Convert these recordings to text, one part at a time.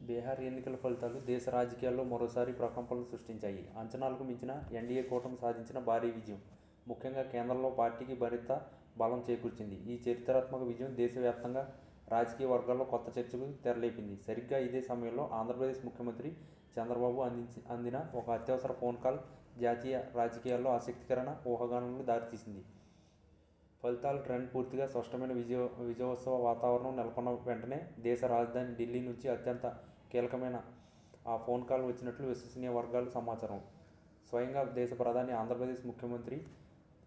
బీహార్ ఎన్నికల ఫలితాలు దేశ రాజకీయాల్లో మరోసారి ప్రకంపనలు సృష్టించాయి. అంచనాలకు మించిన ఎన్డీఏ కూటమి సాధించిన భారీ విజయం ముఖ్యంగా కేంద్రంలో పార్టీకి మరింత బలం చేకూర్చింది. ఈ చరిత్రాత్మక విజయం దేశవ్యాప్తంగా రాజకీయ వర్గాల్లో కొత్త చర్చకు తెరలేపింది. సరిగ్గా ఇదే సమయంలో ఆంధ్రప్రదేశ్ ముఖ్యమంత్రి చంద్రబాబు అందిన ఒక అత్యవసర ఫోన్ కాల్ జాతీయ రాజకీయాల్లో ఆసక్తికరమైన ఊహాగానాలకు దారితీసింది. ఫలితాల ట్రెండ్ పూర్తిగా స్పష్టమైన విజయోత్సవ వాతావరణం నెలకొన్న వెంటనే దేశ రాజధాని ఢిల్లీ నుంచి అత్యంత కీలకమైన ఆ ఫోన్ కాల్ వచ్చినట్లు విశ్వసనీయ వర్గాల సమాచారం. స్వయంగా దేశ ప్రధాని ఆంధ్రప్రదేశ్ ముఖ్యమంత్రి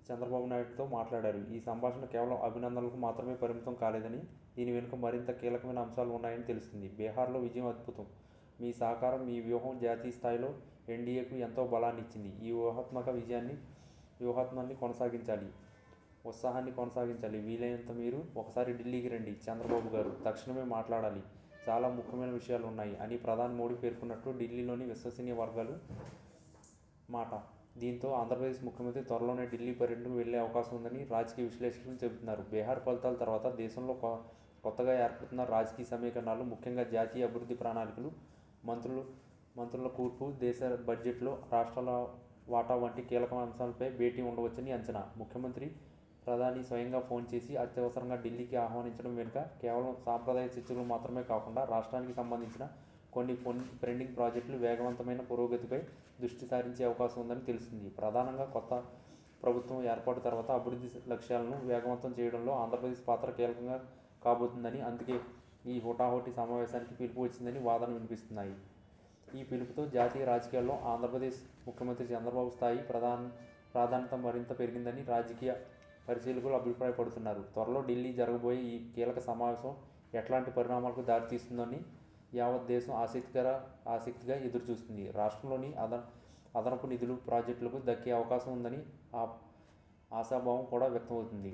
చంద్రబాబు నాయుడుతో మాట్లాడారు. ఈ సంభాషణ కేవలం అభినందనలకు మాత్రమే పరిమితం కాలేదని, దీని వెనుక మరింత కీలకమైన అంశాలు ఉన్నాయని తెలుస్తుంది. బీహార్లో విజయం అద్భుతం. మీ సహకారం, మీ వ్యూహం జాతీయ స్థాయిలో ఎన్డీఏకు ఎంతో బలాన్ని ఇచ్చింది. ఈ వ్యూహాత్మాన్ని కొనసాగించాలి, ఉత్సాహాన్ని కొనసాగించాలి. వీలైనంత మీరు ఒకసారి ఢిల్లీకి రండి చంద్రబాబు గారు, తక్షణమే మాట్లాడాలి, చాలా ముఖ్యమైన విషయాలు ఉన్నాయి అని ప్రధాని మోడీ పేర్కొన్నట్లు ఢిల్లీలోని విశ్వసనీయ వర్గాలు మాట. దీంతో ఆంధ్రప్రదేశ్ ముఖ్యమంత్రి త్వరలోనే ఢిల్లీ పర్యటనకు వెళ్లే అవకాశం ఉందని రాజకీయ విశ్లేషకులు చెబుతున్నారు. బీహార్ ఫలితాల తర్వాత దేశంలో కొత్తగా ఏర్పడుతున్న రాజకీయ సమీకరణాలు, ముఖ్యంగా జాతీయ అభివృద్ధి ప్రణాళికలు, మంత్రుల కూర్పు, దేశ బడ్జెట్లో రాష్ట్రాల వాటా వంటి కీలక అంశాలపై భేటీ ఉండవచ్చని అంచనా. ముఖ్యమంత్రి ప్రధాని స్వయంగా ఫోన్ చేసి అత్యవసరంగా ఢిల్లీకి ఆహ్వానించడం వెనుక కేవలం సాంప్రదాయ చర్చలు మాత్రమే కాకుండా రాష్ట్రానికి సంబంధించిన కొన్ని పెండింగ్ ప్రాజెక్టులు వేగవంతమైన పురోగతిపై దృష్టి సారించే అవకాశం ఉందని తెలుస్తుంది. ప్రధానంగా కొత్త ప్రభుత్వం ఏర్పాటు తర్వాత అభివృద్ధి లక్ష్యాలను వేగవంతం చేయడంలో ఆంధ్రప్రదేశ్ పాత్ర కీలకంగా కాబోతుందని, అందుకే ఈ హుటాహుటి సమావేశానికి పిలుపు వచ్చిందని వాదనలు వినిపిస్తున్నాయి. ఈ పిలుపుతో జాతీయ రాజకీయాల్లో ఆంధ్రప్రదేశ్ ముఖ్యమంత్రి చంద్రబాబు స్థాయి ప్రాధాన్యత మరింత పెరిగిందని రాజకీయ పరిశీలకులు అభిప్రాయపడుతున్నారు. త్వరలో ఢిల్లీ జరగబోయే ఈ కీలక సమావేశం ఎట్లాంటి పరిణామాలకు దారితీస్తుందని యావత్ దేశం ఆసక్తిగా ఎదురుచూస్తుంది. రాష్ట్రంలోని అదనపు నిధులు ప్రాజెక్టులకు దక్కే అవకాశం ఉందని ఆశాభావం కూడా వ్యక్తమవుతుంది.